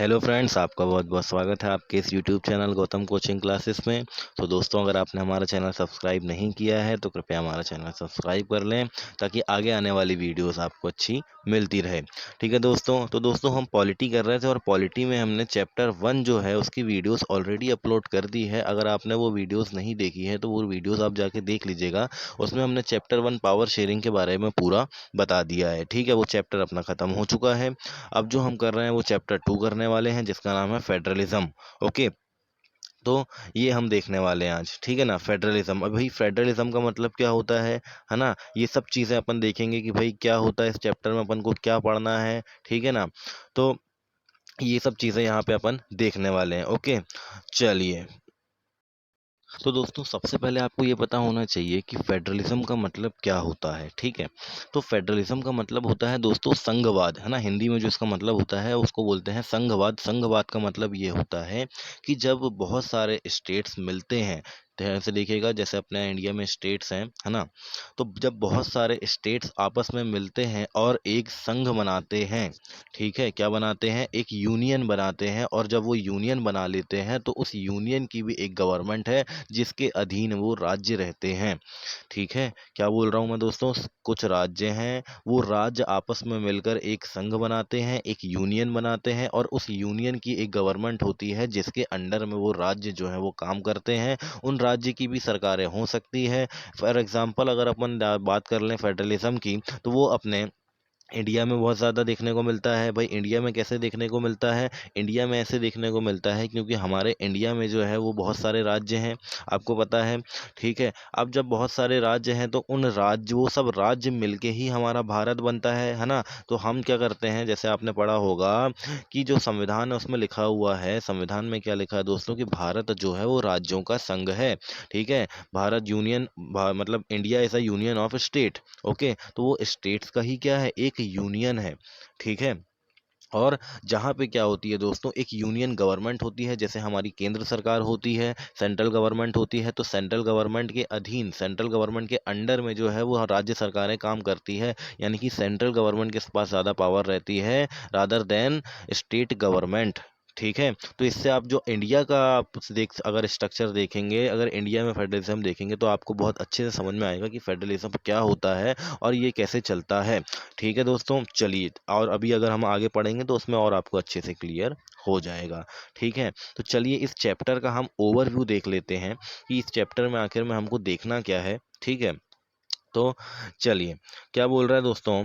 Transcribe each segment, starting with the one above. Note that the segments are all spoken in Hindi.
हेलो फ्रेंड्स, आपका बहुत बहुत स्वागत है आपके इस YouTube channel Gautam coaching classes में। तो दोस्तों, अगर आपने हमारा चैनल सब्सक्राइब नहीं किया है तो कृपया हमारा चैनल सब्सक्राइब कर लें ताकि आगे आने वाली वीडियोस आपको अच्छी मिलती रहे। ठीक है दोस्तों, तो दोस्तों हम पॉलिटी कर रहे थे और पॉलिटी में हमने चैप्टर 1 जो है उसकी वीडियोस ऑलरेडी अपलोड कर दी है। अगर आपने वो वीडियोस नहीं देखी है तो वो वीडियोस आप जाके देख लीजिएगा। उसमें हमने चैप्टर 1 पावर शेयरिंग के बारे में पूरा बता दिया है। ठीक है, वो चैप्टर अपना ख़त्म हो चुका है। अब जो हम कर रहे हैं वो चैप्टर 2 करने वाले हैं जिसका नाम है फेडरलिज्म। ओके, तो ये हम देखने वाले हैं आज। ठीक है ना, फेडरलिज्म। अब भाई फेडरलिज्म का मतलब क्या होता है ना, ये सब चीज़ें अपन देखेंगे कि भाई क्या होता है इस चैप्टर में, अपन को क्या पढ़ना है। ठीक है ना, तो ये सब चीज़ें यहाँ पे अपन देखने वाले हैं। ओके, चलिए। तो दोस्तों, सबसे पहले आपको ये पता होना चाहिए कि फेडरलिज्म का मतलब क्या होता है। ठीक है, तो फेडरलिज्म का मतलब होता है दोस्तों संघवाद, है ना। हिंदी में जो इसका मतलब होता है उसको बोलते हैं संघवाद। संघवाद का मतलब ये होता है कि जब बहुत सारे स्टेट्स मिलते हैं, ध्यान से देखिएगा, जैसे अपने इंडिया में स्टेट्स हैं, है ना। तो जब बहुत सारे स्टेट्स आपस में मिलते हैं और एक संघ बनाते हैं, ठीक है, क्या बनाते हैं, एक यूनियन बनाते हैं, और जब वो यूनियन बना लेते हैं तो उस यूनियन की भी एक गवर्नमेंट है जिसके अधीन वो राज्य रहते हैं। ठीक है, क्या बोल रहा हूँ मैं दोस्तों, कुछ राज्य हैं, वो राज्य आपस में मिलकर एक संघ बनाते हैं, एक यूनियन बनाते हैं, और उस यूनियन की एक गवर्नमेंट होती है जिसके अंडर में वो राज्य जो है वो काम करते हैं। उन राज्य की भी सरकारें हो सकती है। फॉर एग्जाम्पल, अगर अपन बात कर लें फेडरलिज्म की, तो वो अपने इंडिया में बहुत ज़्यादा देखने को मिलता है। भाई इंडिया में कैसे देखने को मिलता है, इंडिया में ऐसे देखने को मिलता है क्योंकि हमारे इंडिया में जो है वो बहुत सारे राज्य हैं, आपको पता है। ठीक है, अब जब बहुत सारे राज्य हैं तो उन राज्य, वो सब राज्य मिलके ही हमारा भारत बनता है ना। तो हम क्या करते हैं, जैसे आपने पढ़ा होगा कि जो संविधान है उसमें लिखा हुआ है, संविधान में क्या लिखा है दोस्तों, कि भारत जो है वो राज्यों का संघ है। ठीक है, भारत यूनियन, मतलब India is a union of state. Okay, तो वो स्टेट्स का ही क्या है, एक यूनियन है। ठीक है, और जहाँ पे क्या होती है दोस्तों, एक यूनियन गवर्नमेंट होती है, जैसे हमारी केंद्र सरकार होती है, सेंट्रल गवर्नमेंट होती है, तो सेंट्रल गवर्नमेंट के अधीन, सेंट्रल गवर्नमेंट के अंडर में जो है वो राज्य सरकारें काम करती है। यानी कि सेंट्रल गवर्नमेंट के पास ज़्यादा पावर रहती है रादर देन स्टेट गवर्नमेंट। ठीक है, तो इससे आप जो इंडिया का आप देख, अगर स्ट्रक्चर देखेंगे, अगर इंडिया में फेडरलिज्म देखेंगे तो आपको बहुत अच्छे से समझ में आएगा कि फेडरलिज्म क्या होता है और ये कैसे चलता है। ठीक है दोस्तों, चलिए, और अभी अगर हम आगे पढ़ेंगे तो उसमें और आपको अच्छे से क्लियर हो जाएगा। ठीक है, तो चलिए इस चैप्टर का हम ओवरव्यू देख लेते हैं कि इस चैप्टर में आखिर में हमको देखना क्या है। ठीक है, तो चलिए, क्या बोल रहा है दोस्तों,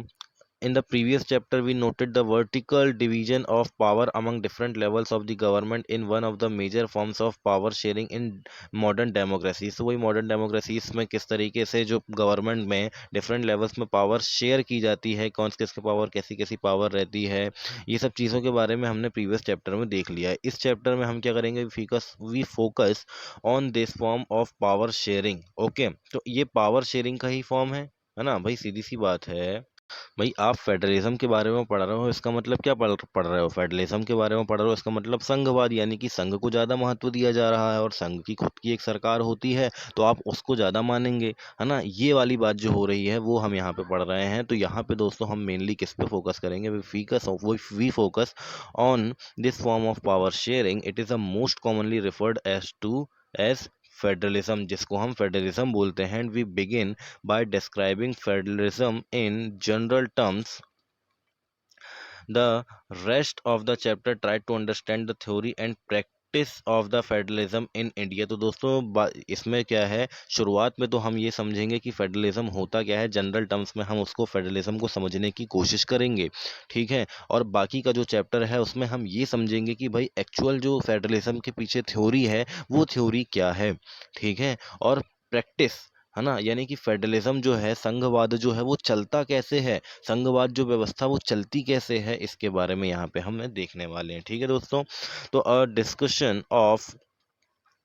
in the previous chapter, we noted the vertical division of power among different levels of the government in one of the major forms of power sharing in modern democracies। तो वही मॉडर्न डेमोक्रेसीज में किस तरीके से जो गवर्नमेंट में डिफरेंट लेवल्स में पावर शेयर की जाती है, कौन किसकी पावर, कैसी कैसी पावर रहती है, ये सब चीज़ों के बारे में हमने प्रीवियस चैप्टर में देख लिया है। इस चैप्टर में हम क्या करेंगे, we focus on this form of power sharing. Okay, तो ये पावर शेयरिंग का ही फॉर्म है ना भाई, सीधी सी बात है। भाई आप फेडरलिज्म के बारे में पढ़ रहे हो, इसका मतलब क्या पढ़ रहे हो, फेडरलिज्म के बारे में पढ़ रहे हो, इसका मतलब संघवाद, यानी कि संघ को ज़्यादा महत्व दिया जा रहा है और संघ की खुद की एक सरकार होती है तो आप उसको ज़्यादा मानेंगे, है ना। ये वाली बात जो हो रही है वो हम यहाँ पे पढ़ रहे हैं। तो यहाँ पे दोस्तों हम मेनली किस पे फोकस करेंगे, we focus on this form of power sharing. It is the most commonly referred as federalism, जिसको हम फेडरलिज्म बोलते हैं। We begin by describing federalism in general terms. The rest of the chapter tried to understand the theory and practice of the federalism in India. तो दोस्तों इसमें क्या है, शुरुआत में तो हम ये समझेंगे कि फेडरलिज्म होता क्या है, जनरल टर्म्स में हम उसको फेडरलिज्म को समझने की कोशिश करेंगे। ठीक है, और बाकी का जो चैप्टर है उसमें हम ये समझेंगे कि भाई एक्चुअल जो फेडरलिज्म के पीछे थ्योरी है वो थ्योरी क्या है। ठीक है, और प्रैक्टिस, है ना, यानी कि फेडरलिज्म जो है, संघवाद जो है वो चलता कैसे है, संघवाद जो व्यवस्था वो चलती कैसे है, इसके बारे में यहाँ पे हम देखने वाले हैं। ठीक है दोस्तों, तो a discussion of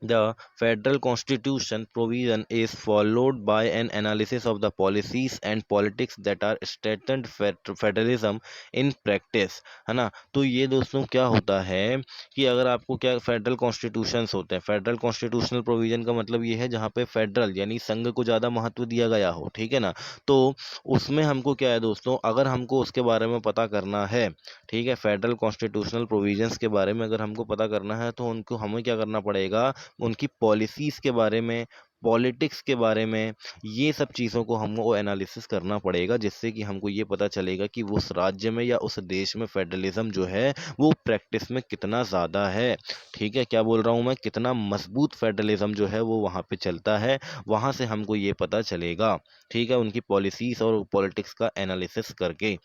The federal constitution provision is followed by an analysis of the policies and politics that are strengthened federalism in practice, है ना। तो ये दोस्तों क्या होता है कि अगर आपको क्या फेडरल कॉन्स्टिट्यूशंस होते हैं, फेडरल कॉन्स्टिट्यूशनल प्रोविजन का मतलब ये है जहाँ पे फेडरल यानी संघ को ज़्यादा महत्व दिया गया हो, ठीक है ना। तो उसमें हमको क्या है दोस्तों, अगर हमको उसके बारे में पता करना है, ठीक है, फेडरल कॉन्स्टिट्यूशनल प्रोविजंस के बारे में अगर हमको पता करना है तो उनको हमें क्या करना पड़ेगा, उनकी पॉलिसीज़ के बारे में, पॉलिटिक्स के बारे में, ये सब चीज़ों को हमको एनालिसिस करना पड़ेगा, जिससे कि हमको ये पता चलेगा कि उस राज्य में या उस देश में फेडरलिज्म जो है वो प्रैक्टिस में कितना ज़्यादा है, ठीक है। क्या बोल रहा हूँ मैं, कितना मजबूत फेडरलिज्म जो है वो वहाँ पे चलता है, वहाँ से हमको ये पता चलेगा, ठीक है, उनकी पॉलिसीज़ और पॉलिटिक्स का एनालिसिस करके।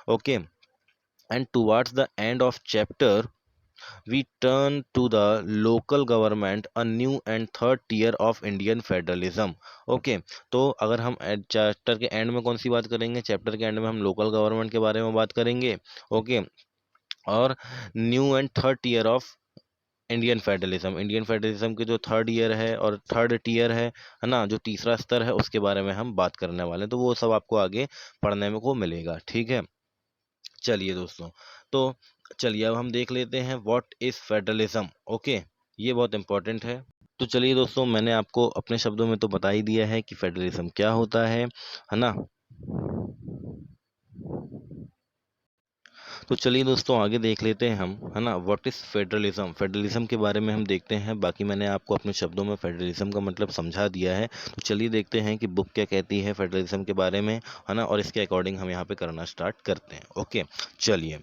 Okay, and towards the end of chapter we turn to the local government, a new and third tier of Indian federalism. Okay, तो अगर हम चैप्टर के एंड में कौन सी बात करेंगे, चैप्टर के एंड में हम लोकल गवर्नमेंट के बारे में बात करेंगे। ओके, और new and third tier of Indian federalism, Indian federalism के जो थर्ड ईयर है और थर्ड टीयर है ना, जो तीसरा स्तर है, उसके बारे में हम बात करने वाले हैं। तो वो सब आपको आगे पढ़ने में को मिलेगा, ठीक है। चलिए दोस्तों, तो चलिए अब हम देख लेते हैं व्हाट इज फेडरलिज्म। ओके, ये बहुत इंपॉर्टेंट है। तो चलिए दोस्तों, मैंने आपको अपने शब्दों में तो बता ही दिया है कि फेडरलिज्म क्या होता है ना। तो चलिए दोस्तों, आगे देख लेते हैं हम, है ना, व्हाट इज फेडरलिज्म। फेडरलिज्म के बारे में हम देखते हैं, बाकी मैंने आपको अपने शब्दों में फेडरलिज्म का मतलब समझा दिया है। तो चलिए देखते हैं कि बुक क्या कहती है फेडरलिज्म के बारे में, है ना, और इसके अकॉर्डिंग हम यहाँ पे करना स्टार्ट करते हैं। ओके, चलिए।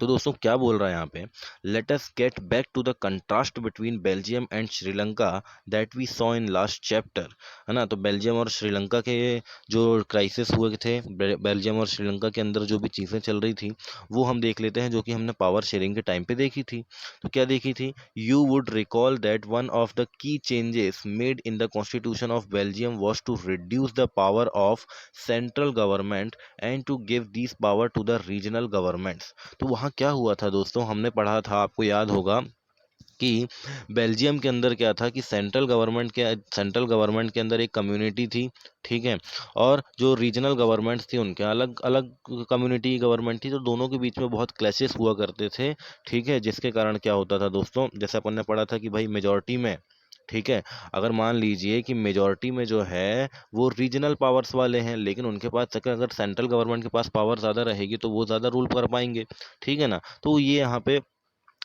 तो दोस्तों क्या बोल रहा है यहाँ पे, let us get back to the contrast between Belgium and Sri Lanka that we saw in last chapter, है ना। तो बेल्जियम और श्रीलंका के जो क्राइसिस हुए थे, बेल्जियम और श्रीलंका के अंदर जो भी चीज़ें चल रही थी वो हम देख लेते हैं, जो कि हमने पावर शेयरिंग के टाइम पे देखी थी। तो क्या देखी थी, you would recall that one of the key changes made in the constitution of Belgium was to reduce the power of central government and to give this power to the regional governments. तो वहाँ क्या हुआ था दोस्तों, हमने पढ़ा था, आपको याद होगा कि बेल्जियम के अंदर क्या था कि सेंट्रल गवर्नमेंट के अंदर एक कम्युनिटी थी, ठीक है, और जो रीजनल गवर्नमेंट्स थी उनके अलग अलग कम्युनिटी गवर्नमेंट थी। तो दोनों के बीच में बहुत क्लैशेस हुआ करते थे, ठीक है, जिसके कारण क्या होता था दोस्तों, जैसे अपन ने पढ़ा था कि भाई मेजॉरिटी में, ठीक है, अगर मान लीजिए कि मेजॉरिटी में जो है वो रीजनल पावर्स वाले हैं, लेकिन उनके पास अगर सेंट्रल गवर्नमेंट के पास पावर ज़्यादा रहेगी तो वो ज़्यादा रूल कर पाएंगे, ठीक है ना। तो ये यहाँ पे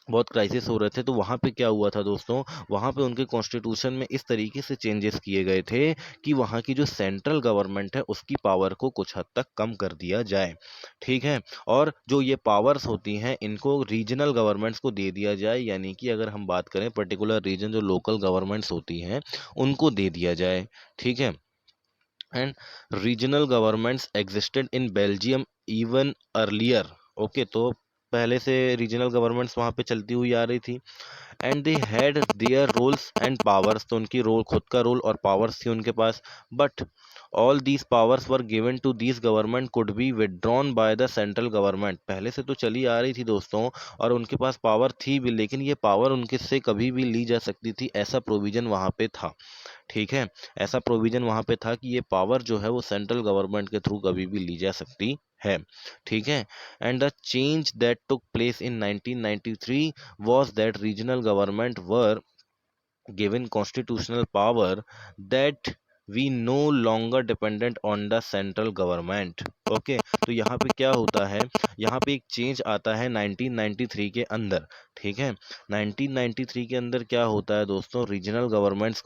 बहुत क्राइसिस हो रहे थे। तो वहाँ पे क्या हुआ था दोस्तों, वहाँ पे उनके कॉन्स्टिट्यूशन में इस तरीके से चेंजेस किए गए थे कि वहाँ की जो सेंट्रल गवर्नमेंट है उसकी पावर को कुछ हद तक कम कर दिया जाए, ठीक है, और जो ये पावर्स होती हैं इनको रीजनल गवर्नमेंट्स को दे दिया जाए, यानी कि अगर हम बात करें पर्टिकुलर रीजन जो लोकल गवर्नमेंट्स होती हैं उनको दे दिया जाए, ठीक है। And regional governments existed in Belgium even earlier. Okay, तो पहले से रीजनल गवर्नमेंट्स वहाँ पे चलती हुई आ रही थी। And they had their roles and powers, तो उनकी रोल, खुद का रोल और पावर्स थी उनके पास। But all these powers were given to these government could be withdrawn by the central government. पहले से तो चली आ रही थी दोस्तों, और उनके पास पावर थी भी, लेकिन ये पावर उनके से कभी भी ली जा सकती थी, ऐसा प्रोविजन वहाँ पे था, ठीक है। ऐसा प्रोविजन वहाँ पे था कि ये पावर जो है वो सेंट्रल गवर्नमेंट के थ्रू कभी भी ली जा सकती है, ठीक है। And the change that took place in 1993 was that regional government were given constitutional power that we no longer dependent on the central government। Okay, तो यहाँ पे क्या होता है, यहाँ पे एक चेंज आता है 1993 के अंदर, ठीक है। 1993 के अंदर क्या होता है दोस्तों, रीजनल गवर्नमेंट्स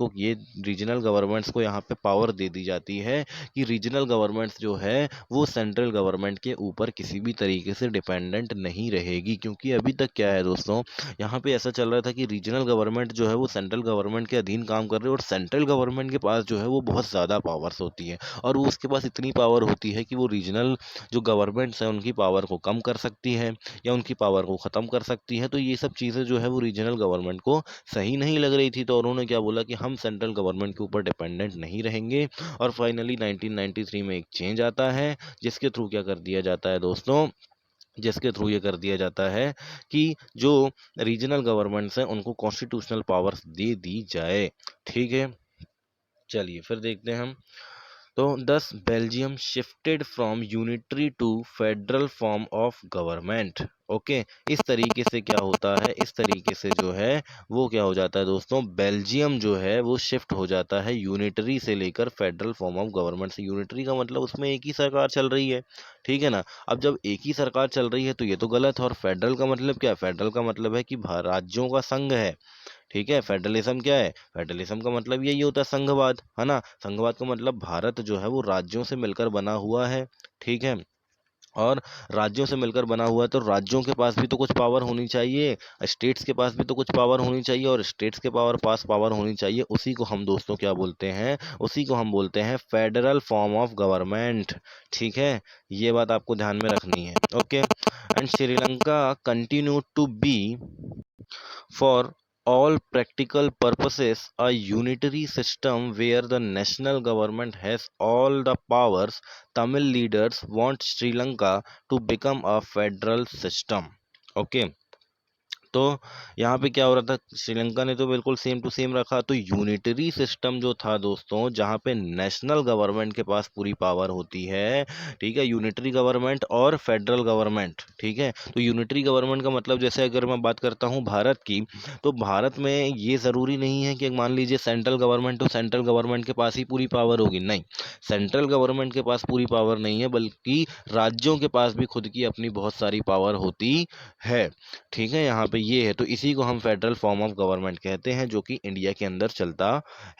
को यहाँ पे पावर दे दी जाती है कि रीजनल गवर्नमेंट्स जो है वो सेंट्रल गवर्नमेंट के ऊपर किसी भी तरीके से डिपेंडेंट नहीं रहेगी। क्योंकि अभी तक क्या है दोस्तों, यहाँ पे ऐसा चल रहा था कि रीजनल गवर्नमेंट जो है वो सेंट्रल गवर्नमेंट के अधीन काम कर रहे हैं, और सेंट्रल गवर्नमेंट के पास जो है वो बहुत ज़्यादा पावर्स होती है, और वो उसके पास इतनी पावर होती है कि वो रीजनल जो गवर्नमेंट्स हैं उनकी पावर को कम कर सकती है या उनकी पावर को ख़त्म कर सकती है। तो ये सब चीज़ें जो है वो रीजनल गवर्नमेंट को सही नहीं लग रही थी, तो उन्होंने क्या बोला कि हम सेंट्रल गवर्नमेंट के ऊपर डिपेंडेंट नहीं रहेंगे। और फाइनली 1993 में एक चेंज आता है, जिसके थ्रू क्या कर दिया जाता है दोस्तों, जिसके थ्रू ये कर दिया जाता है कि जो रीजनल गवर्नमेंट्स हैं उनको कॉन्स्टिट्यूशनल पावर्स दे दी जाए। ठीक है, चलिए फिर देखते हैं हम। तो thus Belgium shifted from unitary to federal form of government. Okay, इस तरीके से क्या होता है, इस तरीके से जो है वो क्या हो जाता है दोस्तों, बेल्जियम जो है वो शिफ्ट हो जाता है यूनिटरी से लेकर फेडरल फॉर्म ऑफ गवर्नमेंट से। यूनिटरी का मतलब उसमें एक ही सरकार चल रही है, ठीक है ना। अब जब एक ही सरकार चल रही है तो ये तो गलत है। और फेडरल का मतलब क्या है, फेडरल का मतलब है कि राज्यों का संघ है। ठीक है, फेडरलिज्म क्या है, फेडरलिज्म का मतलब यही होता है संघवाद, है ना। संघवाद का मतलब भारत जो है वो राज्यों से मिलकर बना हुआ है। ठीक है, और राज्यों से मिलकर बना हुआ है तो राज्यों के पास भी तो कुछ पावर होनी चाहिए, स्टेट्स के पास भी तो कुछ पावर होनी चाहिए, और स्टेट्स के पास पावर होनी चाहिए। उसी को हम दोस्तों क्या बोलते हैं, उसी को हम बोलते हैं फेडरल फॉर्म ऑफ गवर्नमेंट। ठीक है, ये बात आपको ध्यान में रखनी है। Okay, and Sri Lanka continue to be for all practical purposes a unitary system where the national government has all the powers. Tamil leaders want Sri Lanka to become a federal system. Okay, तो यहाँ पे क्या हो रहा था, श्रीलंका ने तो बिल्कुल सेम टू सेम रखा। तो यूनिटरी सिस्टम जो था दोस्तों, जहाँ पे नेशनल गवर्नमेंट के पास पूरी पावर होती है, ठीक है, यूनिटरी गवर्नमेंट और फेडरल गवर्नमेंट। ठीक है, तो यूनिटरी गवर्नमेंट का मतलब जैसे अगर मैं बात करता हूँ भारत की, तो भारत में ये ज़रूरी नहीं है कि मान लीजिए सेंट्रल गवर्नमेंट, तो सेंट्रल गवर्नमेंट के पास ही पूरी पावर होगी, नहीं। सेंट्रल गवर्नमेंट के पास पूरी पावर नहीं है, बल्कि राज्यों के पास भी खुद की अपनी बहुत सारी पावर होती है। ठीक है, यहाँ पे ये है, तो इसी को हम फेडरल फॉर्म ऑफ गवर्नमेंट कहते हैं, जो कि इंडिया के अंदर चलता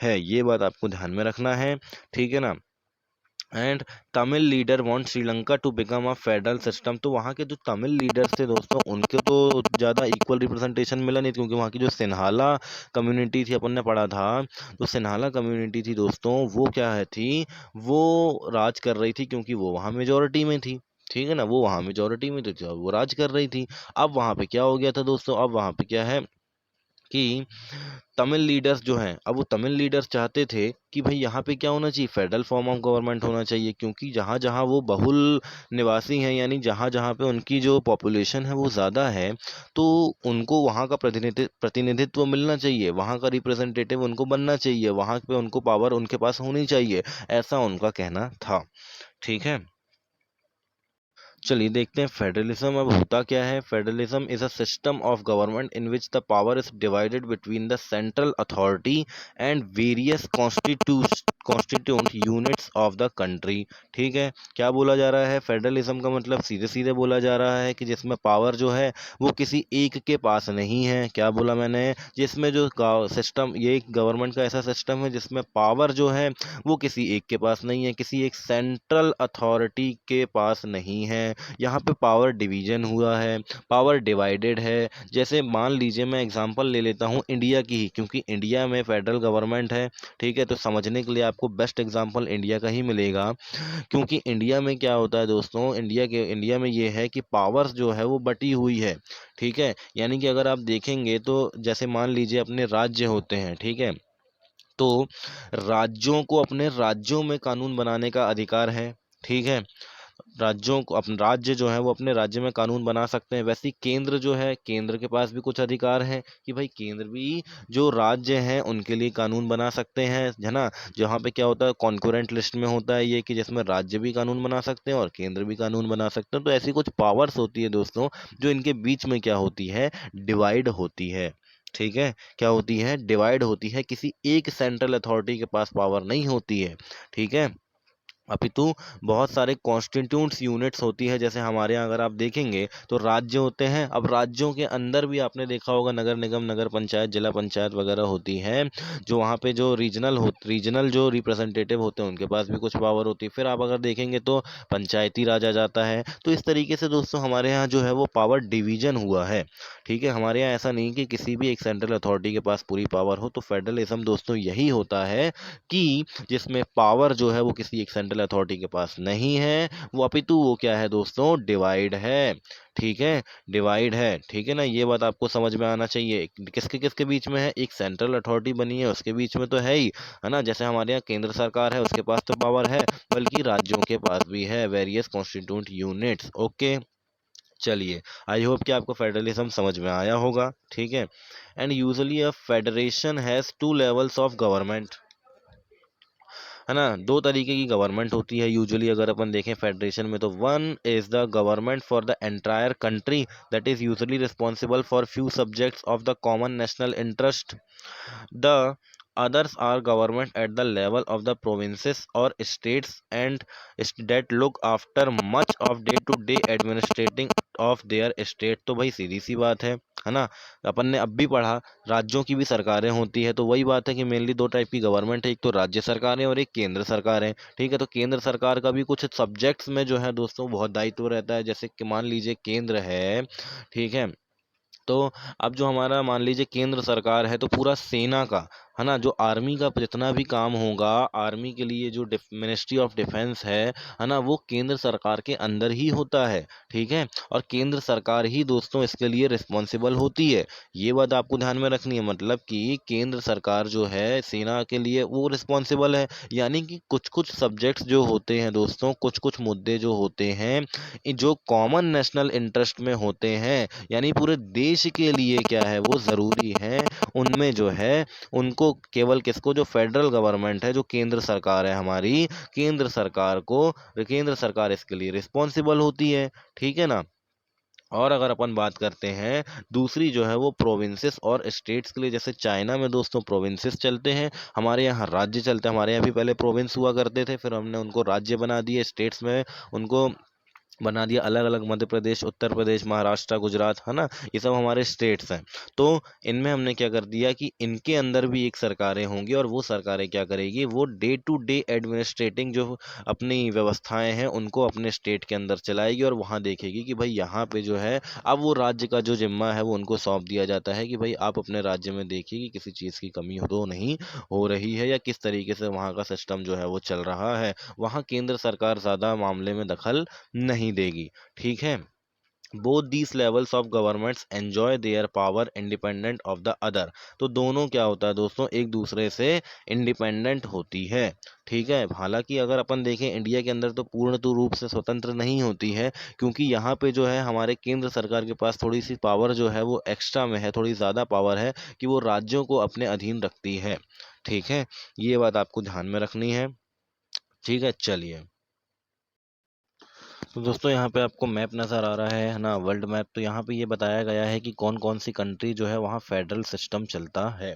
है। ये बात आपको ध्यान में रखना है, ठीक है ना। And Tamil leader want Sri Lanka to become a federal system. तो वहाँ के जो तमिल लीडर्स थे दोस्तों, उनके तो ज़्यादा इक्वल रिप्रेजेंटेशन मिला नहीं, क्योंकि वहाँ की जो सिन्हाला कम्युनिटी थी, अपन ने पढ़ा था, तो सिन्हाला कम्युनिटी थी दोस्तों, वो क्या है थी, वो राज कर रही थी, क्योंकि वो वहाँ मेजोरिटी में थी। ठीक है ना, वो वहाँ मेजोरिटी में थी तो वो राज कर रही थी। अब वहाँ पे क्या हो गया था दोस्तों, अब वहाँ पे क्या है कि तमिल लीडर्स जो हैं, अब वो तमिल लीडर्स चाहते थे कि भाई यहाँ पे क्या होना चाहिए, फेडरल फॉर्म ऑफ गवर्नमेंट होना चाहिए, क्योंकि जहाँ जहाँ वो बहुल निवासी हैं, यानी जहाँ जहाँ पे उनकी जो पॉपुलेशन है वो ज़्यादा है, तो उनको वहाँ का प्रतिनिधित्व मिलना चाहिए, वहाँ का रिप्रेजेंटेटिव उनको बनना चाहिए, वहाँ पे उनको पावर उनके पास होनी चाहिए, ऐसा उनका कहना था। ठीक है, चलिए देखते हैं फेडरलिज्म अब होता क्या है। Federalism is a system of government in which the power is divided between the central authority and various constituent units of the country. ठीक है, क्या बोला जा रहा है, फेडरलिज्म का मतलब सीधे सीधे बोला जा रहा है कि जिसमें पावर जो है वो किसी एक के पास नहीं है। क्या बोला मैंने, जिसमें जो सिस्टम, ये एक गवर्नमेंट का ऐसा सिस्टम है जिसमें पावर जो है वो किसी एक के पास नहीं है, किसी एक सेंट्रल अथॉरिटी के पास नहीं है। यहाँ पे पावर डिवीजन हुआ है, पावर डिवाइडेड है। जैसे मान लीजिए मैं एग्जांपल ले लेता हूँ इंडिया की ही, क्योंकि इंडिया में फेडरल गवर्नमेंट है। ठीक है, तो समझने के लिए आपको बेस्ट एग्जांपल इंडिया का ही मिलेगा, क्योंकि इंडिया में क्या होता है दोस्तों, इंडिया में ये है कि पावर्स जो है वो बटी हुई है। ठीक है, यानी कि अगर आप देखेंगे तो जैसे मान लीजिए अपने राज्य होते हैं, ठीक है, तो राज्यों को अपने राज्यों में कानून बनाने का अधिकार है। ठीक है, राज्यों को, अपने राज्य जो है वो अपने राज्य में कानून बना सकते हैं। वैसे ही केंद्र जो है, केंद्र के पास भी कुछ अधिकार है कि भाई केंद्र भी जो राज्य हैं उनके लिए कानून बना सकते हैं, है ना। जहाँ पे क्या होता है, कॉन्करेंट लिस्ट में होता है ये कि जिसमें राज्य भी कानून बना सकते हैं और केंद्र भी कानून बना सकते हैं। तो ऐसी कुछ पावर्स होती है दोस्तों, जो इनके बीच में क्या होती है, डिवाइड होती है। ठीक है, क्या होती है, डिवाइड होती है, किसी एक सेंट्रल अथॉरिटी के पास पावर नहीं होती है। ठीक है, अपितु बहुत सारे कॉन्स्टिट्यूंट्स यूनिट्स होती है। जैसे हमारे यहाँ अगर आप देखेंगे तो राज्य होते हैं, अब राज्यों के अंदर भी आपने देखा होगा नगर निगम, नगर पंचायत, जिला पंचायत वगैरह होती हैं, जो वहाँ पे जो रीजनल जो रिप्रेजेंटेटिव होते हैं उनके पास भी कुछ पावर होती है। फिर आप अगर देखेंगे तो पंचायती राज आ जाता है। तो इस तरीके से दोस्तों हमारे यहाँ जो है वो पावर डिवीजन हुआ है। ठीक है, हमारे यहाँ ऐसा नहीं कि किसी भी एक सेंट्रल अथॉरिटी के पास पूरी पावर हो। तो फेडरलिज्म दोस्तों यही होता है कि जिसमें पावर जो है वो किसी एक सेंट्रल अथॉरिटी के पास नहीं है, वो अपितु वो क्या है दोस्तों, डिवाइड है। ठीक है, डिवाइड है। ठीक है ना, ये बात आपको समझ में आना चाहिए। किसके किसके बीच में है, एक सेंट्रल अथॉरिटी बनी है उसके बीच में तो है ही, है ना। जैसे हमारे यहाँ केंद्र सरकार है उसके पास तो पावर है, बल्कि राज्यों के पास भी है, वेरियस कॉन्स्टिट्यूंट यूनिट्स। ओके, चलिए, आई होप कि आपको फेडरलिज्म समझ में आया होगा। ठीक है। And usually a federation has two levels of government, है ना। दो तरीके की गवर्नमेंट होती है यूजुअली अगर अपन देखें फेडरेशन में, तो one is the government for the entire country that is usually responsible for few subjects of the common national interest. The others are government at the level of the provinces or states and that look after much of day-to-day administrating of their state। तो भाई सीधी सी बात है ना। अपन ने अब भी पढ़ा, राज्यों की भी सरकारें होती है, तो वही बात है कि मेनली दो टाइप की गवर्नमेंट है, एक तो राज्य सरकार है और एक केंद्र सरकार है। ठीक है। तो केंद्र सरकार का भी कुछ सब्जेक्ट्स में जो है दोस्तों बहुत दायित्व रहता है, जैसे कि मान लीजिए केंद्र है। ठीक है। तो अब जो हमारा मान लीजिए केंद्र सरकार है, तो पूरा सेना का, है ना, जो आर्मी का जितना भी काम होगा, आर्मी के लिए जो मिनिस्ट्री ऑफ डिफेंस है ना, वो केंद्र सरकार के अंदर ही होता है। ठीक है। और केंद्र सरकार ही दोस्तों इसके लिए रिस्पॉन्सिबल होती है। ये बात आपको ध्यान में रखनी है, मतलब कि केंद्र सरकार जो है सेना के लिए वो रिस्पॉन्सिबल है। यानी कि कुछ कुछ सब्जेक्ट्स जो होते हैं दोस्तों, कुछ कुछ मुद्दे जो होते हैं, जो कॉमन नेशनल इंटरेस्ट में होते हैं, यानी पूरे देश के लिए क्या है वो ज़रूरी है, उनमें जो है उनको केवल किसको, जो फेडरल गवर्नमेंट है, जो केंद्र सरकार है हमारी, केंद्र सरकार इसके लिए रिस्पॉन्सिबल होती है। ठीक है ना। और अगर अपन बात करते हैं दूसरी जो है वो प्रोविंसेस और स्टेट्स के लिए, जैसे चाइना में दोस्तों प्रोविंसेस चलते हैं, हमारे यहाँ राज्य चलते हैं। हमारे यहाँ भी पहले प्रोविंस हुआ करते थे, फिर हमने उनको राज्य बना दिए, स्टेट्स में उनको बना दिया अलग अलग, मध्य प्रदेश, उत्तर प्रदेश, महाराष्ट्र, गुजरात, है ना, ये सब हमारे स्टेट्स हैं। तो इनमें हमने क्या कर दिया कि इनके अंदर भी एक सरकारें होंगी, और वो सरकारें क्या करेगी, वो डे टू डे एडमिनिस्ट्रेटिंग जो अपनी व्यवस्थाएं हैं उनको अपने स्टेट के अंदर चलाएगी, और वहाँ देखेगी कि भाई यहाँ पे जो है, अब वो राज्य का जो जिम्मा है वो उनको सौंप दिया जाता है कि भाई आप अपने राज्य में देखिए कि किसी चीज़ की कमी हो तो नहीं हो रही है, या किस तरीके से वहाँ का सिस्टम जो है वो चल रहा है। वहाँ केंद्र सरकार ज़्यादा मामले में दखल नहीं देगी। ठीक है। Both these levels of governments enjoy their power independent of the other. तो दोनों क्या होता है दोस्तों, एक दूसरे से इंडिपेंडेंट होती है। ठीक है। हालांकि अगर अपन देखें इंडिया के अंदर तो पूर्ण तो रूप से स्वतंत्र नहीं होती है, क्योंकि यहाँ पे जो है हमारे केंद्र सरकार के पास थोड़ी सी पावर जो है वो एक्स्ट्रा में है, थोड़ी ज़्यादा पावर है कि वो राज्यों को अपने अधीन रखती है। ठीक है। ये बात आपको ध्यान में रखनी है। ठीक है। चलिए, तो दोस्तों यहाँ पे आपको मैप नज़र आ रहा है ना, वर्ल्ड मैप। तो यहाँ पे ये बताया गया है कि कौन कौन सी कंट्री जो है वहाँ फेडरल सिस्टम चलता है।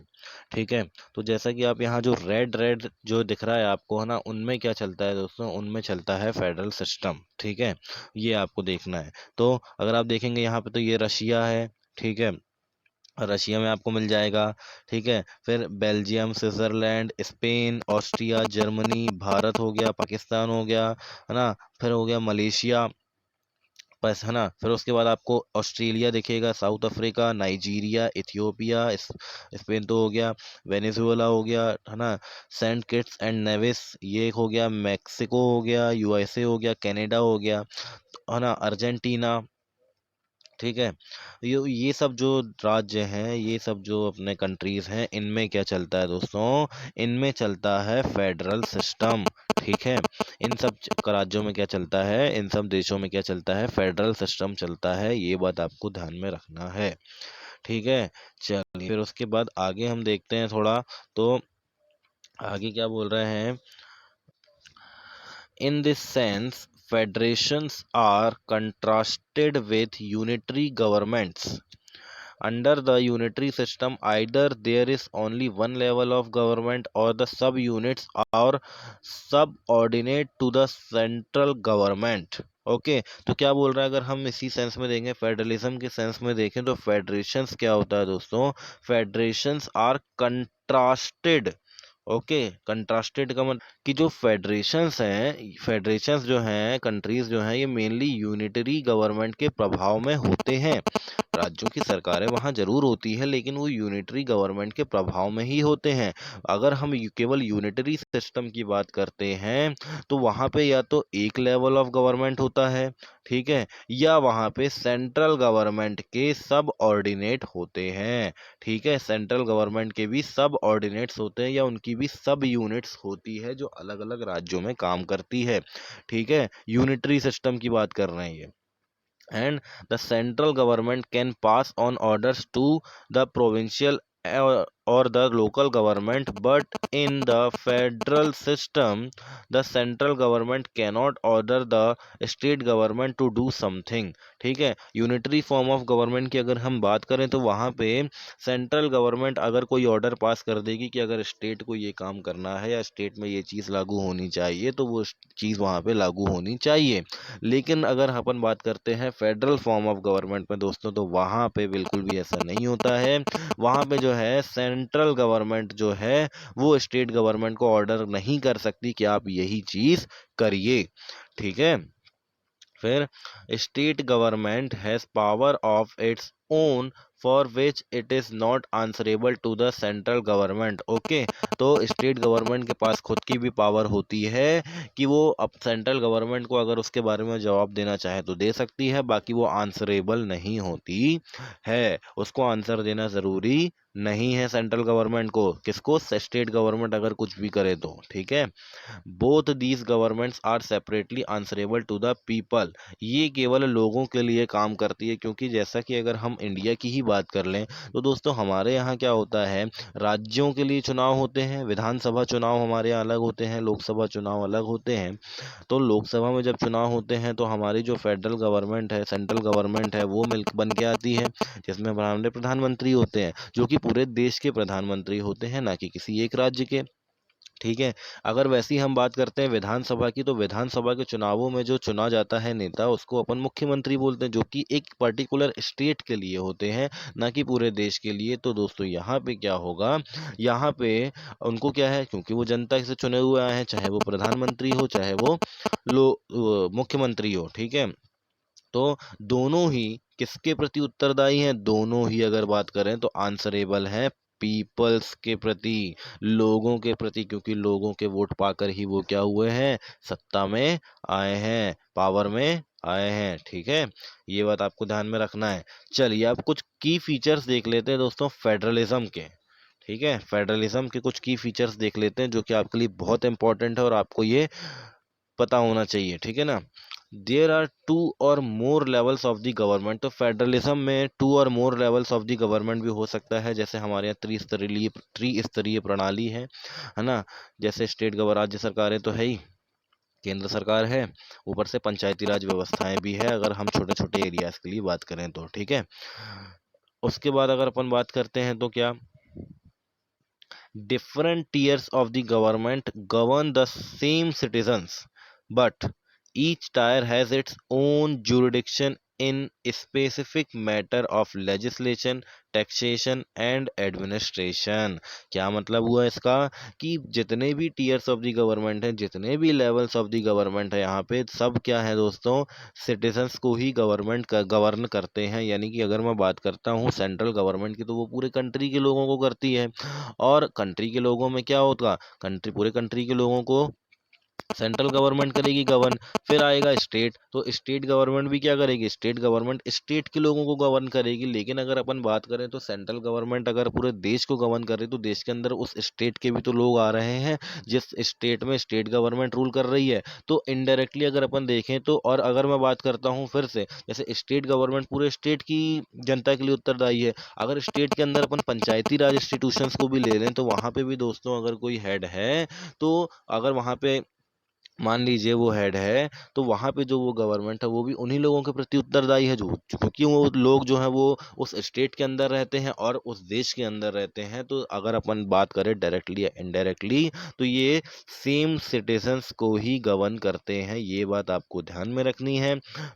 ठीक है। तो जैसा कि आप यहाँ जो रेड रेड जो दिख रहा है आपको, है ना, उनमें क्या चलता है दोस्तों, उनमें चलता है फेडरल सिस्टम। ठीक है। ये आपको देखना है। तो अगर आप देखेंगे यहाँ पे, तो ये रशिया है। ठीक है। रशिया में आपको मिल जाएगा। ठीक है। फिर Belgium, Switzerland, Spain, Austria, Germany, Bharat हो गया, पाकिस्तान हो गया, है ना, फिर हो गया मलेशिया, बस, है ना। फिर उसके बाद आपको ऑस्ट्रेलिया दिखेगा, south Africa, Nigeria, Ethiopia, Spain तो हो गया, वेनेजुएला हो गया, है ना, सेंट किट्स एंड नेविस ये एक हो गया, मैक्सिको हो गया, यूएसए हो गया, कनाडा हो गया, है ना, अर्जेंटीना। ठीक है। ये सब जो राज्य हैं, ये सब जो अपने कंट्रीज हैं, इनमें क्या चलता है दोस्तों, इनमें चलता है फेडरल सिस्टम। ठीक है। इन सब राज्यों में क्या चलता है, इन सब देशों में क्या चलता है, फेडरल सिस्टम चलता है। ये बात आपको ध्यान में रखना है। ठीक है। चलिए, फिर उसके बाद आगे हम देखते हैं थोड़ा। तो आगे क्या बोल रहे हैं, in this sense federations are contrasted with unitary governments. Under the unitary system, either there is only one level of government, or the subunits are subordinate to the central government. Okay. तो क्या बोल रहा है, अगर हम इसी सेंस में देखें, फेडरलिज्म के सेंस में देखें, तो फेडरेशंस क्या होता है दोस्तों, federations are contrasted. Okay. Contrasted का मतलब कि जो फेडरेशंस हैं, फेडरेशंस जो हैं, कंट्रीज जो हैं, ये मेनली यूनिटरी गवर्नमेंट के प्रभाव में होते हैं। राज्यों की सरकारें वहाँ जरूर होती है, लेकिन वो यूनिटरी गवर्नमेंट के प्रभाव में ही होते हैं। अगर हम केवल यूनिटरी सिस्टम की बात करते हैं, तो वहाँ पे या तो एक लेवल ऑफ गवर्नमेंट होता है, ठीक है, या वहाँ पे सेंट्रल गवर्नमेंट के सब ऑर्डिनेट होते हैं। ठीक है। सेंट्रल गवर्नमेंट के भी सब ऑर्डिनेट्स होते हैं, या उनकी भी सब यूनिट्स होती है जो अलग अलग राज्यों में काम करती है। ठीक है। यूनिटरी सिस्टम की बात कर रहे हैं ये। and the central government can pass on orders to the provincial or the local government, but in the federal system the central government cannot order the state government to do something। ठीक है, यूनिटरी फॉर्म ऑफ गवर्नमेंट की अगर हम बात करें तो वहाँ पे सेंट्रल गवर्नमेंट अगर कोई ऑर्डर पास कर देगी कि अगर स्टेट को ये काम करना है या स्टेट में ये चीज़ लागू होनी चाहिए तो वो चीज़ वहाँ पे लागू होनी चाहिए। लेकिन अगर अपन बात करते हैं फेडरल फॉर्म ऑफ गवर्नमेंट में दोस्तों, तो वहाँ पे बिल्कुल भी ऐसा नहीं होता है। वहाँ पे जो है सेंट्रल गवर्नमेंट जो है वो स्टेट गवर्नमेंट को ऑर्डर नहीं कर सकती कि आप यही चीज़ करिए। ठीक है, फिर state government has power of its own for which it is not answerable to the central government. Okay, तो स्टेट गवर्नमेंट के पास खुद की भी पावर होती है कि वो अब सेंट्रल गवर्नमेंट को अगर उसके बारे में जवाब देना चाहे तो दे सकती है, बाकी वो आंसरेबल नहीं होती है, उसको आंसर देना ज़रूरी नहीं है सेंट्रल गवर्नमेंट को। किसको? स्टेट गवर्नमेंट अगर कुछ भी करे तो। ठीक है, both these governments are separately answerable to the people. ये केवल लोगों के लिए काम करती है, क्योंकि जैसा कि अगर हम इंडिया की ही बात कर लें तो दोस्तों हमारे यहाँ क्या होता है, राज्यों के लिए चुनाव होते हैं, विधानसभा चुनाव हमारे यहाँ अलग होते हैं, लोकसभा चुनाव अलग होते हैं। तो लोकसभा में जब चुनाव होते हैं तो हमारी जो फेडरल गवर्नमेंट है, सेंट्रल गवर्नमेंट है, वो मिल बन के आती है, जिसमें हमारे प्रधानमंत्री होते हैं जो कि पूरे देश के प्रधानमंत्री होते हैं, ना कि किसी एक राज्य के। ठीक है, अगर वैसी हम बात करते हैं विधानसभा की, तो विधानसभा के चुनावों में जो चुना जाता है नेता उसको अपन मुख्यमंत्री बोलते हैं, जो कि एक पर्टिकुलर स्टेट के लिए होते हैं, ना कि पूरे देश के लिए। तो दोस्तों यहाँ पे क्या होगा, यहाँ पे उनको क्या है, क्योंकि वो जनता से चुने हुए आए हैं, चाहे वो प्रधानमंत्री हो चाहे वो मुख्यमंत्री हो। ठीक है, तो दोनों ही किसके प्रति उत्तरदायी हैं? दोनों ही अगर बात करें तो आंसरेबल हैं पीपल्स के प्रति, लोगों के प्रति, क्योंकि लोगों के वोट पाकर ही वो क्या हुए हैं, सत्ता में आए हैं, पावर में आए हैं। ठीक है, ये बात आपको ध्यान में रखना है। चलिए अब कुछ की फीचर्स देख लेते हैं दोस्तों फेडरलिज्म के। ठीक है, फेडरलिज्म के कुछ की फीचर्स देख लेते हैं जो कि आपके लिए बहुत इंपॉर्टेंट है और आपको ये पता होना चाहिए। ठीक है ना, देयर आर टू और मोर लेवल्स ऑफ द गवर्नमेंट। तो फेडरलिज्म में टू और मोर लेवल्स ऑफ द गवर्नमेंट भी हो सकता है, जैसे हमारे यहाँ त्रिस्तरीय प्रणाली है ना। जैसे स्टेट राज्य सरकारें तो है ही, केंद्र सरकार है, ऊपर से पंचायती राज व्यवस्थाएं भी है, अगर हम छोटे छोटे एरियाज के लिए बात करें तो। ठीक है, उसके बाद अगर अपन बात करते हैं तो क्या, different tiers of the government govern the same citizens, but each tier has its own jurisdiction in a specific matter of legislation, taxation and administration। क्या मतलब हुआ इसका, कि जितने भी टीयर्स ऑफ द गवर्नमेंट हैं, जितने भी लेवल्स ऑफ द गवर्नमेंट है, यहाँ पे सब क्या है दोस्तों, सिटीजन्स को ही गवर्नमेंट का गवर्न करते हैं। यानी कि अगर मैं बात करता हूँ सेंट्रल गवर्नमेंट की, तो वो पूरे कंट्री के लोगों को करती है, और कंट्री के लोगों में क्या होगा, पूरे कंट्री के लोगों को सेंट्रल गवर्नमेंट करेगी गवर्न। फिर आएगा स्टेट, तो स्टेट गवर्नमेंट भी क्या करेगी, स्टेट गवर्नमेंट स्टेट के लोगों को गवर्न करेगी। लेकिन अगर अपन बात करें तो सेंट्रल गवर्नमेंट अगर पूरे देश को गवर्न करे तो देश के अंदर उस स्टेट के भी तो लोग आ रहे हैं, जिस स्टेट में स्टेट गवर्नमेंट रूल कर रही है। तो इनडायरेक्टली अगर अपन देखें तो, और अगर मैं बात करता हूँ फिर से, जैसे स्टेट गवर्नमेंट पूरे स्टेट की जनता के लिए उत्तरदायी है। अगर स्टेट के अंदर अपन पंचायती राज इंस्टीट्यूशंस को भी ले लें तो वहाँ पे भी दोस्तों अगर कोई हेड है, तो अगर वहाँ पे मान लीजिए वो हेड है, तो वहाँ पे जो वो गवर्नमेंट है वो भी उन्हीं लोगों के प्रति उत्तरदायी है, जो क्योंकि वो लोग जो हैं वो उस स्टेट के अंदर रहते हैं और उस देश के अंदर रहते हैं। तो अगर अपन बात करें डायरेक्टली या इनडायरेक्टली, तो ये सेम सिटीजन्स को ही गवर्न करते हैं, ये बात आपको ध्यान में रखनी है।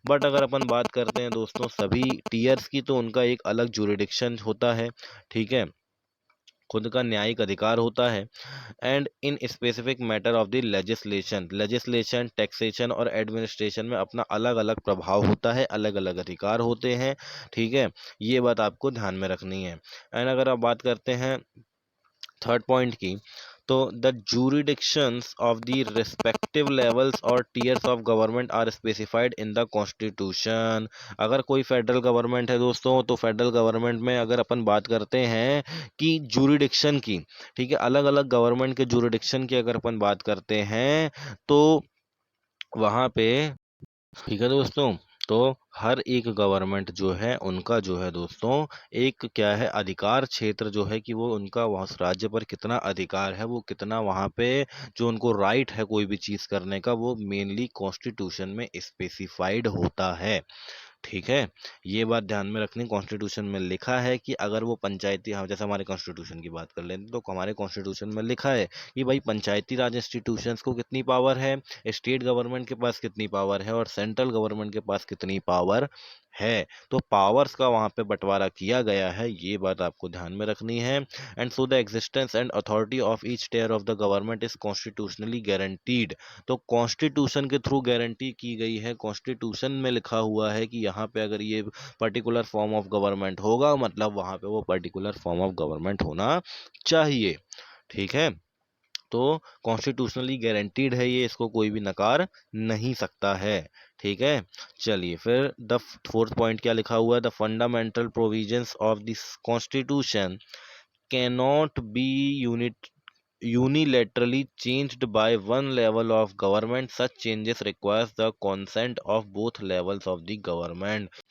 बट अगर अपन बात करते हैं दोस्तों सभी टीयर्स की, तो उनका एक अलग जुरिडिक्शन होता है। ठीक है, खुद का न्यायिक अधिकार होता है, and in specific matter of the legislation taxation और एडमिनिस्ट्रेशन में अपना अलग अलग प्रभाव होता है, अलग अलग अधिकार होते हैं। ठीक है, ये बात आपको ध्यान में रखनी है। एंड अगर आप बात करते हैं थर्ड पॉइंट की, तो the jurisdictions of the respective levels और tiers of government are specified in the constitution. अगर कोई फेडरल गवर्नमेंट है दोस्तों, तो फेडरल गवर्नमेंट में अगर अपन बात करते हैं कि जुरिडिक्शन की, ठीक है, अलग अलग गवर्नमेंट के जुरिडिक्शन की अगर अपन बात करते हैं तो वहाँ पे, ठीक है दोस्तों, तो हर एक गवर्नमेंट जो है उनका जो है दोस्तों एक क्या है अधिकार क्षेत्र जो है कि वो उनका वहाँ उस राज्य पर कितना अधिकार है, वो कितना वहाँ पे जो उनको राइट है कोई भी चीज़ करने का, वो मेनली कॉन्स्टिट्यूशन में स्पेसिफाइड होता है। ठीक है, ये बात ध्यान में रखनी, कॉन्स्टिट्यूशन में लिखा है कि अगर वो पंचायती, हाँ जैसे हमारे कॉन्स्टिट्यूशन की बात कर लेते हैं तो हमारे कॉन्स्टिट्यूशन में लिखा है कि भाई पंचायती राज इंस्टीट्यूशंस को कितनी पावर है, स्टेट गवर्नमेंट के पास कितनी पावर है और सेंट्रल गवर्नमेंट के पास कितनी पावर है। तो पावर्स का वहाँ पे बंटवारा किया गया है, ये बात आपको ध्यान में रखनी है। And so the existence and authority of each tier of the government is constitutionally guaranteed. तो कॉन्स्टिट्यूशन के थ्रू गारंटी की गई है, कॉन्स्टिट्यूशन में लिखा हुआ है कि यहाँ पे अगर ये पर्टिकुलर फॉर्म ऑफ गवर्नमेंट होगा मतलब वहाँ पे वो पर्टिकुलर फॉर्म ऑफ गवर्नमेंट होना चाहिए। ठीक है, तो कॉन्स्टिट्यूशनली गारंटीड है ये, इसको कोई भी नकार नहीं सकता है। ठीक है, चलिए फिर द फोर्थ पॉइंट क्या लिखा हुआ है, the fundamental provisions of this constitution cannot be unilaterally changed by one level of government. Such changes requires the consent of both levels of the government.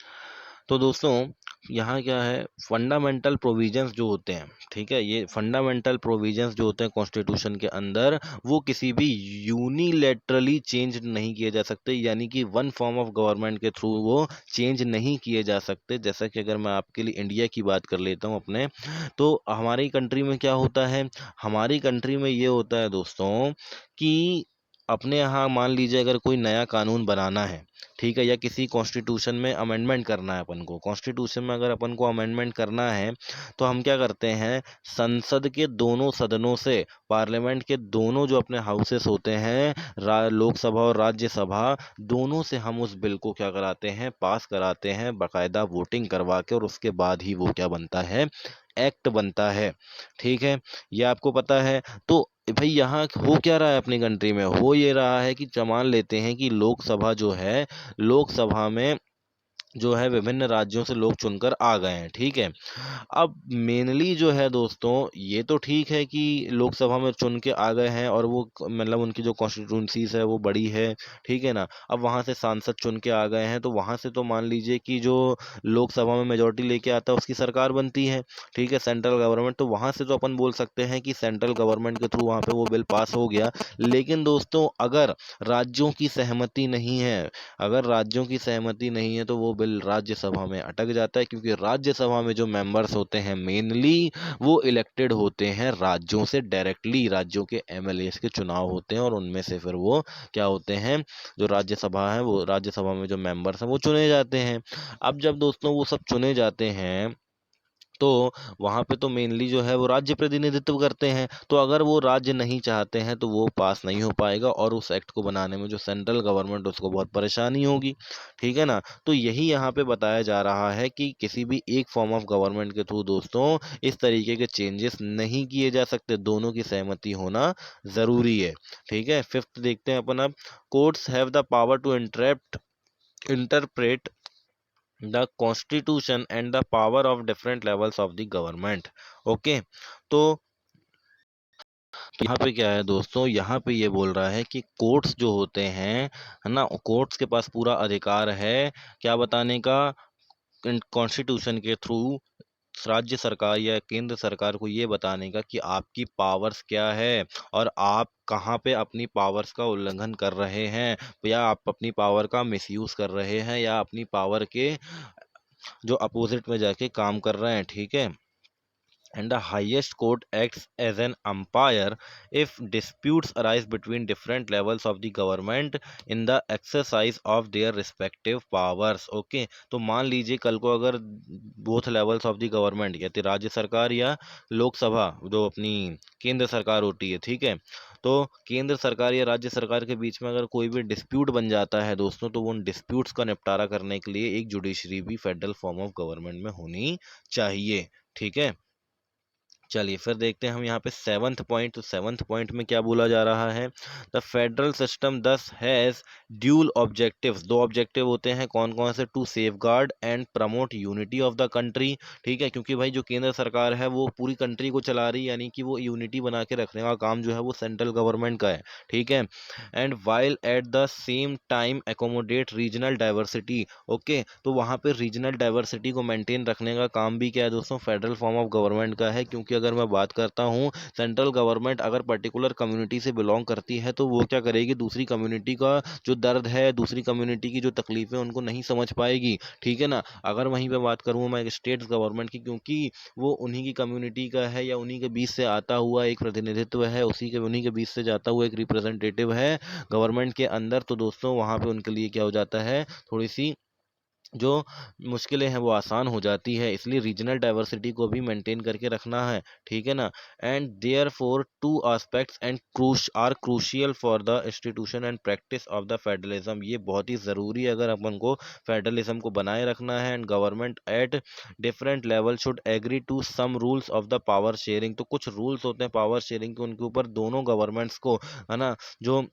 तो दोस्तों यहाँ क्या है, फंडामेंटल प्रोविजंस जो होते हैं, ठीक है, ये फंडामेंटल प्रोविजंस जो होते हैं कॉन्स्टिट्यूशन के अंदर, वो किसी भी यूनिलेटरली चेंज नहीं किए जा सकते, यानी कि वन फॉर्म ऑफ गवर्नमेंट के थ्रू वो चेंज नहीं किए जा सकते। जैसा कि अगर मैं आपके लिए इंडिया की बात कर लेता हूँ अपने, तो हमारी कंट्री में क्या होता है, हमारी कंट्री में ये होता है दोस्तों कि अपने यहाँ मान लीजिए अगर कोई नया कानून बनाना है, ठीक है, या किसी कॉन्स्टिट्यूशन में अमेंडमेंट करना है अपन को, कॉन्स्टिट्यूशन में अगर अपन को अमेंडमेंट करना है तो हम क्या करते हैं, संसद के दोनों सदनों से, पार्लियामेंट के दोनों जो अपने हाउसेस होते हैं, लोकसभा और राज्यसभा, दोनों से हम उस बिल को क्या कराते हैं, पास कराते हैं, बाकायदा वोटिंग करवा के, और उसके बाद ही वो क्या बनता है, एक्ट बनता है। ठीक है, ये आपको पता है। तो भाई यहाँ हो क्या रहा है अपनी कंट्री में, हो ये रहा है कि मान लेते हैं कि लोकसभा जो है, लोकसभा में जो है विभिन्न राज्यों से लोग चुनकर आ गए हैं। ठीक है, अब मेनली जो है दोस्तों, ये तो ठीक है कि लोकसभा में चुन के आ गए हैं और वो मतलब उनकी जो कॉन्स्टिट्यूंसीज है वो बड़ी है, ठीक है ना, अब वहाँ से सांसद चुन के आ गए हैं तो वहाँ से तो मान लीजिए कि जो लोकसभा में मेजोरिटी लेके आता है उसकी सरकार बनती है। ठीक है, सेंट्रल गवर्नमेंट, तो वहाँ से तो अपन बोल सकते हैं कि सेंट्रल गवर्नमेंट के थ्रू वहाँ पे वो बिल पास हो गया। लेकिन दोस्तों अगर राज्यों की सहमति नहीं है, अगर राज्यों की सहमति नहीं है तो वो बिल राज्यसभा में अटक जाता है, क्योंकि राज्यसभा में जो मेंबर्स होते हैं मेनली वो इलेक्टेड होते हैं राज्यों से डायरेक्टली, राज्यों के एमएलएस के चुनाव होते हैं और उनमें से फिर वो क्या होते हैं, जो राज्यसभा है, वो राज्यसभा में जो मेंबर्स हैं वो चुने जाते हैं। अब जब दोस्तों वो सब चुने जाते हैं तो वहाँ पे तो मेनली जो है वो राज्य प्रतिनिधित्व करते हैं, तो अगर वो राज्य नहीं चाहते हैं तो वो पास नहीं हो पाएगा और उस एक्ट को बनाने में जो सेंट्रल गवर्नमेंट उसको बहुत परेशानी होगी। ठीक है ना, तो यही यहाँ पे बताया जा रहा है कि किसी भी एक फॉर्म ऑफ गवर्नमेंट के थ्रू दोस्तों इस तरीके के चेंजेस नहीं किए जा सकते, दोनों की सहमति होना ज़रूरी है। ठीक है, फिफ्थ देखते हैं अपन अब, courts have the power to interpret the constitution and the power of different levels of the government. Okay, तो यहाँ पे क्या है दोस्तों, यहाँ पे ये बोल रहा है कि कोर्ट्स जो होते हैं, है ना, कोर्ट्स के पास पूरा अधिकार है क्या बताने का, कॉन्स्टिट्यूशन के थ्रू राज्य सरकार या केंद्र सरकार को ये बताने का कि आपकी पावर्स क्या है और आप कहाँ पे अपनी पावर्स का उल्लंघन कर रहे हैं, या आप अपनी पावर का मिसयूज कर रहे हैं, या अपनी पावर के जो अपोजिट में जाके काम कर रहे हैं। ठीक है, and the highest court acts as an umpire if disputes arise between different levels of the government in the exercise of their respective powers. Okay, तो मान लीजिए कल को अगर both levels of the government या तो राज्य सरकार या लोकसभा जो अपनी केंद्र सरकार होती है, ठीक है, तो केंद्र सरकार या राज्य सरकार के बीच में अगर कोई भी डिस्प्यूट बन जाता है दोस्तों, तो उन डिस्प्यूट्स का निपटारा करने के लिए एक जुडिशरी भी फेडरल फॉर्म ऑफ गवर्नमेंट में होनी चाहिए। ठीक है, चलिए फिर देखते हैं हम यहाँ पे सेवन्थ पॉइंट। तो सेवन्थ पॉइंट में क्या बोला जा रहा है, the federal system thus has dual objectives, दो ऑब्जेक्टिव होते हैं, कौन कौन से, to safeguard and promote unity of the country. ठीक है, क्योंकि भाई जो केंद्र सरकार है वो पूरी कंट्री को चला रही है, यानी कि वो यूनिटी बना के रखने का काम जो है वो सेंट्रल गवर्नमेंट का है। ठीक है, and while at the same time accommodate regional diversity. Okay, तो वहाँ पे रीजनल डाइवर्सिटी को मेंटेन रखने का काम भी क्या है दोस्तों, फेडरल फॉर्म ऑफ गवर्नमेंट का है। क्योंकि अगर मैं बात करता हूँ, सेंट्रल गवर्नमेंट अगर पर्टिकुलर कम्युनिटी से बिलोंग करती है तो वो क्या करेगी, दूसरी कम्युनिटी का जो दर्द है, दूसरी कम्युनिटी की जो तकलीफें उनको नहीं समझ पाएगी। ठीक है ना। अगर वहीं पे बात करूँ मैं एक स्टेट गवर्नमेंट की, क्योंकि वो उन्हीं की कम्युनिटी का है या उन्हीं के बीच से आता हुआ एक प्रतिनिधित्व है, उन्हीं के बीच से जाता हुआ एक रिप्रेजेंटेटिव है गवर्नमेंट के अंदर, तो दोस्तों वहाँ पे उनके लिए क्या हो जाता है, थोड़ी सी जो मुश्किलें हैं वो आसान हो जाती है। इसलिए रीजनल डाइवर्सिटी को भी मेंटेन करके रखना है। ठीक है ना। And there for two aspects and crucial for the institution and practice of the federalism, ये बहुत ही ज़रूरी है अगर अपन को फेडरलिज्म को बनाए रखना है। And government at different level should agree to some rules of the power sharing, तो कुछ रूल्स होते हैं पावर शेयरिंग के, उनके ऊपर दोनों गवर्नमेंट्स को, है ना, जो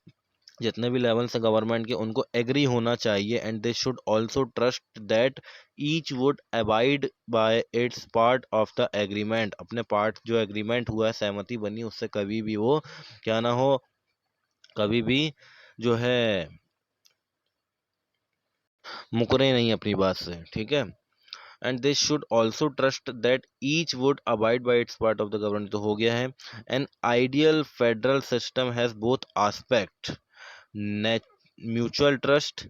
जितने भी लेवल से गवर्नमेंट के, उनको एग्री होना चाहिए। And they should also trust that each would abide by its part of the agreement, अपने पार्ट जो एग्रीमेंट हुआ है, सहमति बनी, उससे कभी भी वो क्या ना हो, कभी भी जो है मुकरे नहीं अपनी बात से। ठीक है। And they should also trust that each would abide by its part of the government, तो हो गया है। An ideal federal system has both aspect, mutual trust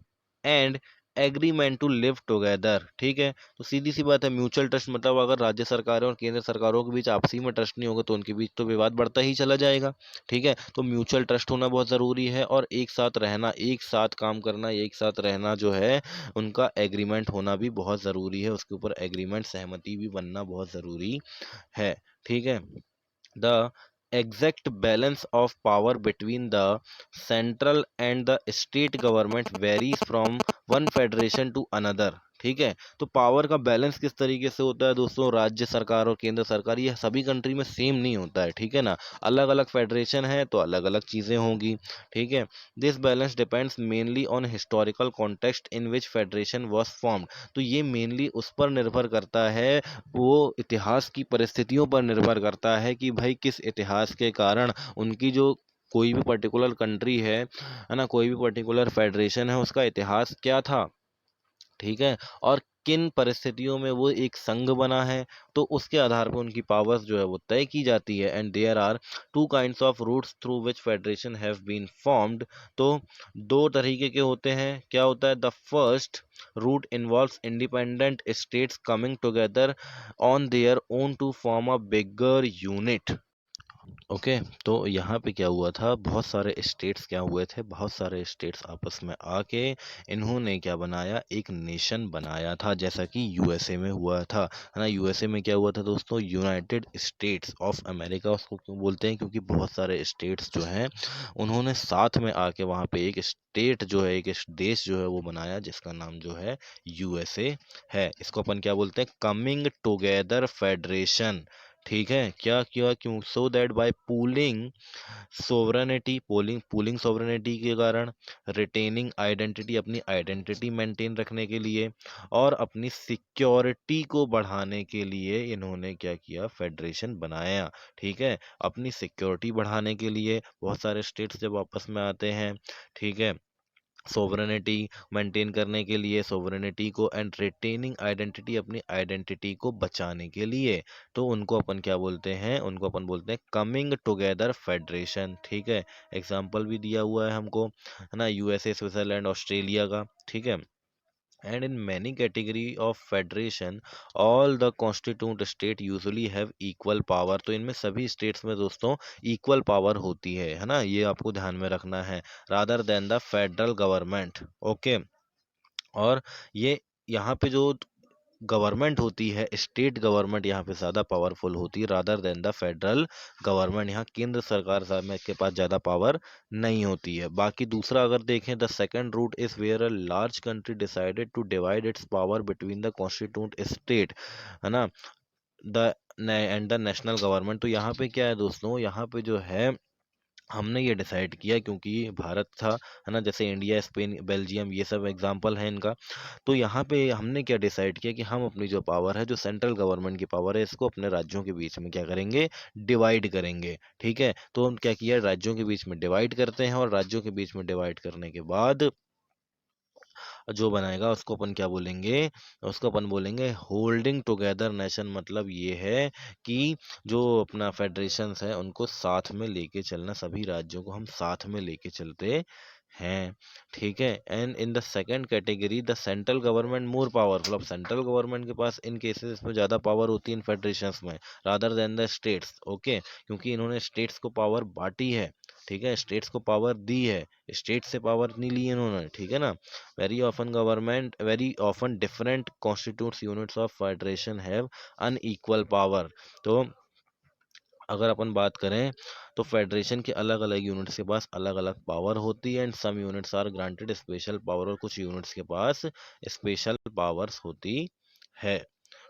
and agreement to live together. ठीक है, तो सीधी सी बात है, म्यूचुअल ट्रस्ट मतलब अगर राज्य सरकारों और केंद्र सरकारों के बीच आपसी में ट्रस्ट नहीं होगा तो उनके बीच तो विवाद बढ़ता ही चला जाएगा। ठीक है, तो म्यूचुअल ट्रस्ट होना बहुत ज़रूरी है, और एक साथ रहना, एक साथ काम करना, एक साथ रहना जो है, उनका एग्रीमेंट होना भी बहुत ज़रूरी है, उसके ऊपर एग्रीमेंट सहमति भी बनना बहुत ज़रूरी है। ठीक है। The exact balance of power between the central and the state government varies from one federation to another। ठीक है, तो पावर का बैलेंस किस तरीके से होता है दोस्तों, राज्य सरकार और केंद्र सरकार, ये सभी कंट्री में सेम नहीं होता है। ठीक है ना, अलग अलग फेडरेशन है तो अलग अलग चीज़ें होंगी। ठीक है, this balance depends mainly on historical context in which federation was formed, तो ये मेनली उस पर निर्भर करता है, वो इतिहास की परिस्थितियों पर निर्भर करता है कि भाई किस इतिहास के कारण उनकी जो कोई भी पर्टिकुलर कंट्री है ना, कोई भी पर्टिकुलर फेडरेशन है, उसका इतिहास क्या था। ठीक है, और किन परिस्थितियों में वो एक संघ बना है, तो उसके आधार पर उनकी पावर्स जो है वो तय की जाती है। And there are two kinds of routes through which federation have been formed, तो दो तरीके के होते हैं। क्या होता है, the first route involves independent states coming together on their own to form a bigger unit. Okay, तो यहाँ पे क्या हुआ था, बहुत सारे स्टेट्स क्या हुए थे, बहुत सारे स्टेट्स आपस में आके इन्होंने क्या बनाया, एक नेशन बनाया था, जैसा कि यूएसए में हुआ था, है ना। यूएसए में क्या हुआ था दोस्तों, यूनाइटेड स्टेट्स ऑफ अमेरिका उसको क्यों बोलते हैं, क्योंकि बहुत सारे स्टेट्स जो हैं उन्होंने साथ में आके वहाँ पे एक स्टेट जो है, एक देश जो है वो बनाया, जिसका नाम जो है यूएसए है। इसको अपन क्या बोलते हैं, कमिंग टुगेदर फेडरेशन। ठीक है, क्या किया, क्यों, so that bye pooling sovereignty, pooling sovereignty के कारण, रिटेनिंग आइडेंटिटी, अपनी आइडेंटिटी मेंटेन रखने के लिए, और अपनी सिक्योरिटी को बढ़ाने के लिए इन्होंने क्या किया, फेडरेशन बनाया। ठीक है, अपनी सिक्योरिटी बढ़ाने के लिए बहुत सारे स्टेट्स जब आपस में आते हैं, ठीक है, सोवरेनिटी मेंटेन करने के लिए, सोवरेनिटी को, एंड रिटेनिंग आइडेंटिटी, अपनी आइडेंटिटी को बचाने के लिए, तो उनको अपन क्या बोलते हैं, उनको अपन बोलते हैं कमिंग टुगेदर फेडरेशन। ठीक है, एग्जाम्पल भी दिया हुआ है हमको, है ना, यूएसए, स्विट्जरलैंड, ऑस्ट्रेलिया का। ठीक है, and in many category of federation all the constituent state usually have equal power, तो इनमें सभी स्टेट्स में दोस्तों इक्वल पावर होती है ना, ये आपको ध्यान में रखना है, rather than the federal government. Okay, और ये यहाँ पे जो गवर्नमेंट होती है, स्टेट गवर्नमेंट यहाँ पे ज़्यादा पावरफुल होती है rather than the federal government, यहाँ केंद्र सरकार में के पास ज़्यादा पावर नहीं होती है। बाकी दूसरा अगर देखें, the second route is where a large country decided to divide its power between the constituent state, है ना, the and the national government. तो यहाँ पे क्या है दोस्तों, यहाँ पे जो है हमने ये डिसाइड किया, क्योंकि ये भारत था, है ना, जैसे इंडिया, स्पेन, बेल्जियम, ये सब एग्जांपल है इनका। तो यहाँ पे हमने क्या डिसाइड किया कि हम अपनी जो पावर है, जो सेंट्रल गवर्नमेंट की पावर है, इसको अपने राज्यों के बीच में क्या करेंगे, डिवाइड करेंगे। ठीक है, तो हम क्या किया, राज्यों के बीच में डिवाइड करते हैं, और राज्यों के बीच में डिवाइड करने के बाद जो बनाएगा उसको अपन क्या बोलेंगे, उसको अपन बोलेंगे होल्डिंग टुगेदर नेशन। मतलब ये है कि जो अपना फेडरेशंस है उनको साथ में लेके चलना, सभी राज्यों को हम साथ में लेके चलते हैं। ठीक है, and in the second category the central government more powerful. अब सेंट्रल गवर्नमेंट के पास इन केसेस में ज़्यादा पावर होती है इन फेडरेशंस में, rather than the states. Okay, क्योंकि इन्होंने स्टेट्स को पावर बांटी है। ठीक है, स्टेट्स को पावर दी है, स्टेट से पावर नहीं ली इन्होंने। ठीक है ना, very often different constitutes units of federation have unequal power। तो अगर अपन बात करें तो फेडरेशन के अलग अलग यूनिट्स के पास अलग अलग पावर होती है, and some units are granted special power, और कुछ यूनिट्स के पास स्पेशल पावर्स होती है।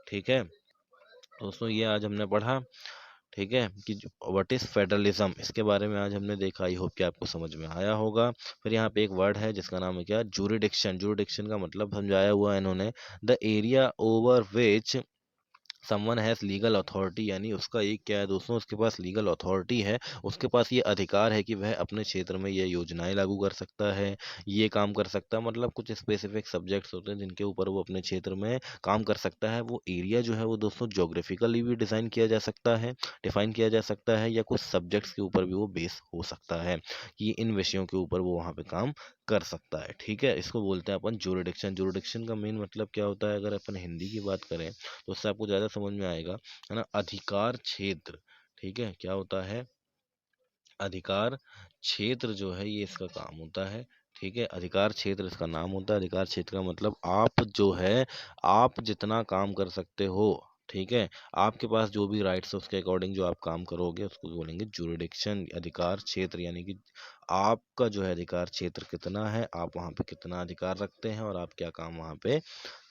ठीक है दोस्तों, ये आज हमने पढ़ा। ठीक है, कि व्हाट इज फेडरलिज्म, इसके बारे में आज हमने देखा। आई होप कि आपको समझ में आया होगा। फिर यहाँ पे एक वर्ड है जिसका नाम है क्या, जूरिडिक्शन। जूरिडिक्शन का मतलब समझाया हुआ है इन्होंने, the area over which someone has legal authority. यानी उसका एक क्या है दोस्तों, उसके पास लीगल अथॉरिटी है, उसके पास ये अधिकार है कि वह अपने क्षेत्र में ये योजनाएं लागू कर सकता है, ये काम कर सकता है। मतलब कुछ स्पेसिफिक सब्जेक्ट्स होते हैं जिनके ऊपर वो अपने क्षेत्र में काम कर सकता है। वो एरिया जो है वो दोस्तों जोग्राफिकली भी डिज़ाइन किया जा सकता है, डिफाइन किया जा सकता है, या कुछ सब्जेक्ट्स के ऊपर भी वो बेस हो सकता है कि इन विषयों के ऊपर वो वहाँ पे काम कर सकता है। ठीक है, इसको बोलते हैं अपन जुरिडिक्शन। जुरिडिक्शन का मेन मतलब क्या होता है, अगर अपन हिंदी की बात करें तो उससे आपको ज़्यादा समझ में आएगा, है ना, अधिकार क्षेत्र। ठीक है, क्या होता है, अधिकार क्षेत्र जो है ये इसका काम होता है। ठीक है, अधिकार क्षेत्र इसका नाम होता है। अधिकार क्षेत्र का मतलब आप जो है, आप जितना काम कर सकते हो। ठीक है, आपके पास जो भी राइट्स है उसके अकॉर्डिंग जो आप काम करोगे उसको बोलेंगे जुरिडिक्शन, अधिकार क्षेत्र। यानी कि आपका जो है अधिकार क्षेत्र कितना है, आप वहाँ पे कितना अधिकार रखते हैं, और आप क्या काम वहाँ पे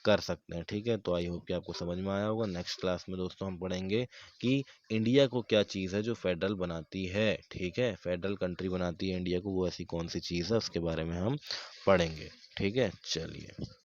कर सकते हैं। ठीक है, तो आई होप कि आपको समझ में आया होगा। नेक्स्ट क्लास में दोस्तों हम पढ़ेंगे कि इंडिया को क्या चीज़ है जो फेडरल बनाती है। ठीक है, फेडरल कंट्री बनाती है इंडिया को, वो ऐसी कौन सी चीज़ है उसके बारे में हम पढ़ेंगे। ठीक है, चलिए।